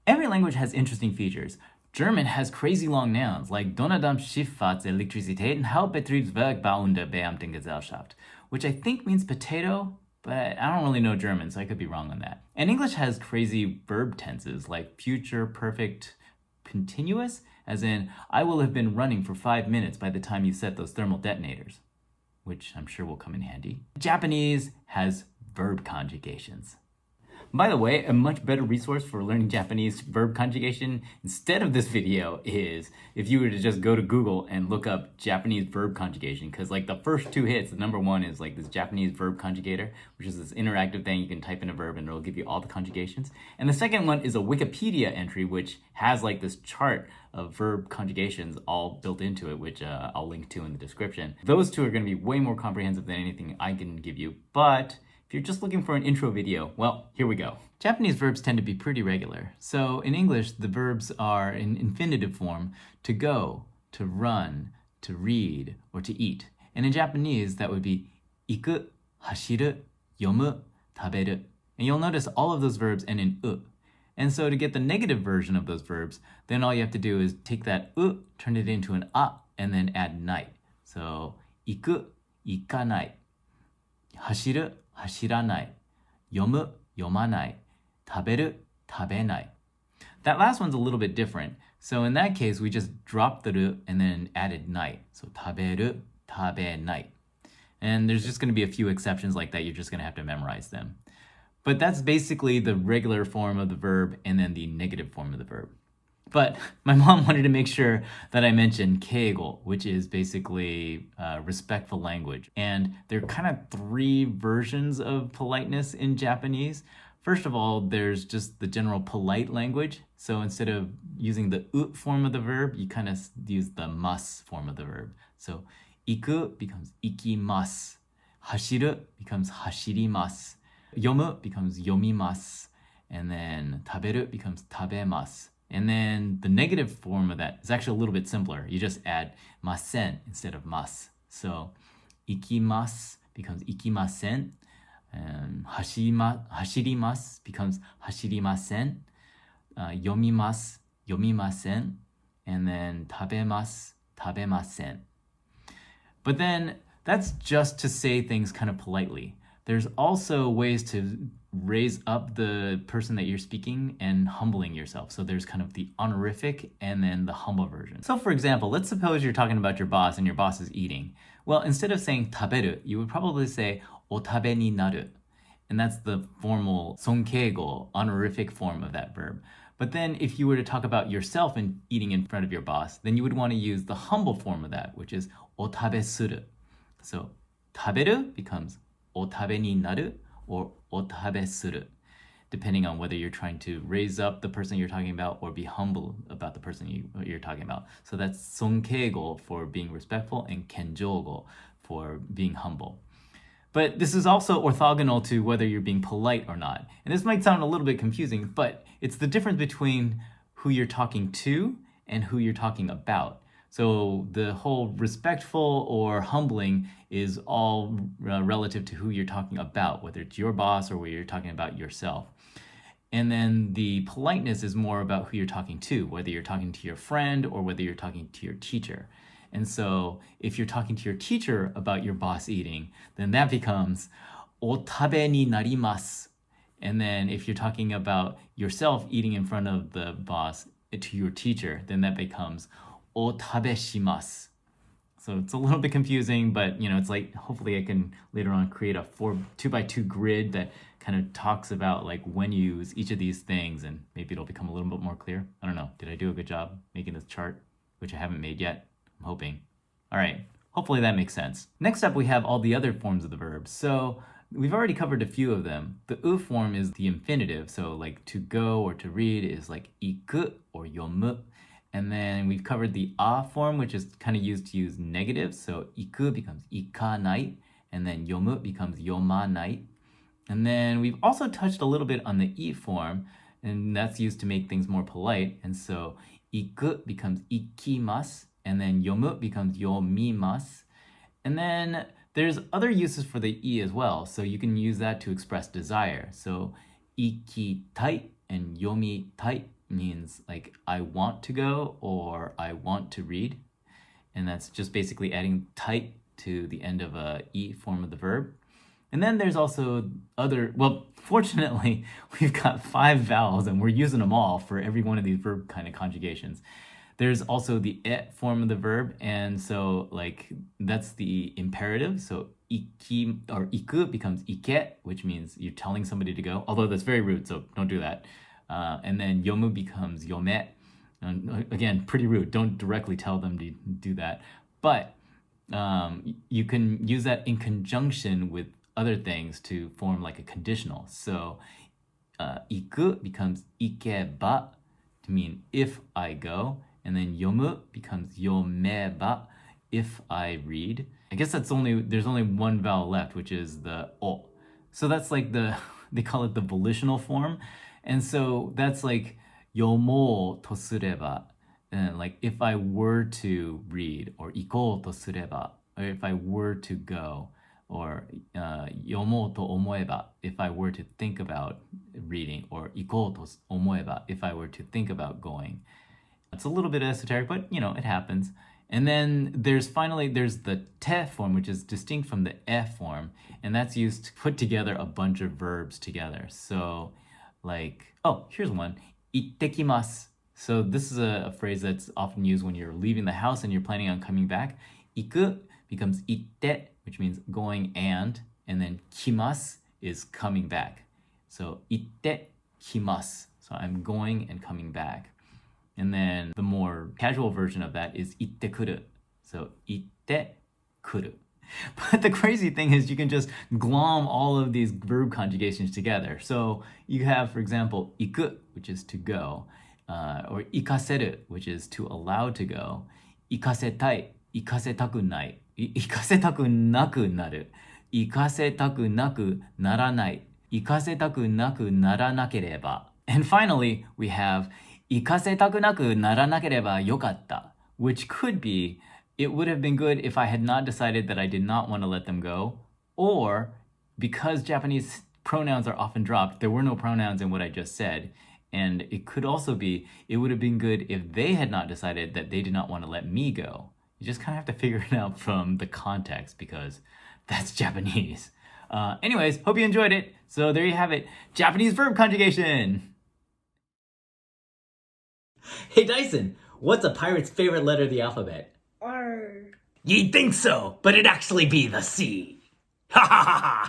Every language has interesting features. German has crazy long nouns like Donnerdampf Schifffahrtselektrizität und Hauptbetriebswerk bauende Beamtengesellschaft, which I think means potato, but I don't really know German, so I could be wrong on that. And English has crazy verb tenses like future perfect continuous, as in, I will have been running for 5 minutes by the time you set those thermal detonators, which I'm sure will come in handy. Japanese has verb conjugations. By the way, a much better resource for learning Japanese verb conjugation instead of this video is if you were to just go to Google and look up Japanese verb conjugation, because like the first two hits, the number one is like this Japanese verb conjugator, which is this interactive thing you can type in a verb and it'll give you all the conjugations. And the second one is a Wikipedia entry, which has like this chart of verb conjugations all built into it, which I'll link to in the description. Those two are going to be way more comprehensive than anything I can give you, but if you're just looking for an intro video, well, here we go. Japanese verbs tend to be pretty regular. So in English, the verbs are in infinitive form: to go, to run, to read, or to eat. And in Japanese, that would be iku, hashiru, yomu, taberu. And you'll notice all of those verbs end in u. And so to get the negative version of those verbs, then all you have to do is take that u, turn it into an a, and then add nai. So iku, ikanai. Hashiru, hashiranai. Yomu, yomanai. Taberu, tabenai. That last one's a little bit different. So in that case, we just dropped the ru and then added nai. So taberu, tabenai. And there's just going to be a few exceptions like that. You're just going to have to memorize them. But that's basically the regular form of the verb and then the negative form of the verb. But my mom wanted to make sure that I mentioned keigo, which is basically respectful language. And there are kind of three versions of politeness in Japanese. First of all, there's just the general polite language. So instead of using the u form of the verb, you kind of use the mas form of the verb. So iku becomes ikimasu. Hashiru becomes hashirimasu. Yomu becomes yomimasu. And then taberu becomes tabemasu. And then the negative form of that is actually a little bit simpler. You just add masen instead of mas. So ikimasu becomes ikimasen. Hashirimasu becomes hashirimasen. Yomimasu, yomimasen. And then tabemasu, tabemasen. But then that's just to say things kind of politely. There's also ways to raise up the person that you're speaking and humbling yourself. So there's kind of the honorific and then the humble version. So for example, let's suppose you're talking about your boss and your boss is eating. Well, instead of saying taberu, you would probably say otabe ni naru. And that's the formal sonkeigo, honorific form of that verb. But then if you were to talk about yourself and eating in front of your boss, then you would want to use the humble form of that, which is otabe suru. So taberu becomes otabe ni naru or otabe suru, depending on whether you're trying to raise up the person you're talking about or be humble about the person you're talking about. So that's sonkeigo for being respectful and kenjogo for being humble. But this is also orthogonal to whether you're being polite or not. And this might sound a little bit confusing, but it's the difference between who you're talking to and who you're talking about. So the whole respectful or humbling is all relative to who you're talking about, whether it's your boss or whether you're talking about yourself. And then the politeness is more about who you're talking to, whether you're talking to your friend or whether you're talking to your teacher. And so if you're talking to your teacher about your boss eating, then that becomes otabe ni narimasu. And then if you're talking about yourself eating in front of the boss to your teacher, then that becomes otabe shimasu. So it's a little bit confusing, but it's like hopefully I can later on create a 2x2 grid that kind of talks about like when you use each of these things, and maybe it'll become a little bit more clear. I don't know. Did I do a good job making this chart, which I haven't made yet? I'm hoping. All right. Hopefully that makes sense. Next up, we have all the other forms of the verbs. So we've already covered a few of them. The u form is the infinitive. So like to go or to read is like iku or yomu. And then we've covered the a form, which is kind of used to use negatives. So iku becomes ikanai, and then yomu becomes yomanai. And then we've also touched a little bit on the i form, and that's used to make things more polite. And so iku becomes ikimasu, and then yomu becomes yomimasu. And then there's other uses for the i as well. So you can use that to express desire. So ikitai and yomitai means like I want to go or I want to read. And that's just basically adding tight to the end of a E form of the verb. And then there's also fortunately, we've got 5 vowels and we're using them all for every one of these verb kind of conjugations. There's also the e form of the verb, and so like that's the imperative. So iki or iku becomes ike, which means you're telling somebody to go, although that's very rude, so don't do that. And then yomu becomes yome. And again, pretty rude. Don't directly tell them to do that. But you can use that in conjunction with other things to form like a conditional. So iku becomes ikeba to mean if I go, and then yomu becomes yomeba if I read. I guess there's only one vowel left, which is the o. So that's like they call it the volitional form. And so that's like yomo to sureba, and like if I were to read, or iko to sureba, or if I were to go, or yomo to omoeba, if I were to think about reading, or iko to omoeba, if I were to think about going. It's a little bit esoteric, but it happens. And then there's the te form, which is distinct from the e form, and that's used to put together a bunch of verbs together. So like, here's one, ittekimasu. So this is a phrase that's often used when you're leaving the house and you're planning on coming back. Iku becomes itte, which means going, and then kimasu is coming back. So itte kimasu. So I'm going and coming back. And then the more casual version of that is itte kuru. So itte kuru. But the crazy thing is you can just glom all of these verb conjugations together. So you have, for example, iku, which is to go, or ikaseru, which is to allow to go, ikasetai, ikasetakunai, ikasetakunakunaru, ikasetakunakunaranai, ikasetakunakunaranakereba. And finally, we have ikasetakunakunaranakereba yokatta, which could be, it would have been good if I had not decided that I did not want to let them go, or because Japanese pronouns are often dropped, there were no pronouns in what I just said. And it could also be, it would have been good if they had not decided that they did not want to let me go. You just kind of have to figure it out from the context, because that's Japanese. Anyways, hope you enjoyed it. So there you have it, Japanese verb conjugation. Hey Dyson, what's a pirate's favorite letter of the alphabet? R. You'd think so, but it'd actually be the C. Ha ha ha ha!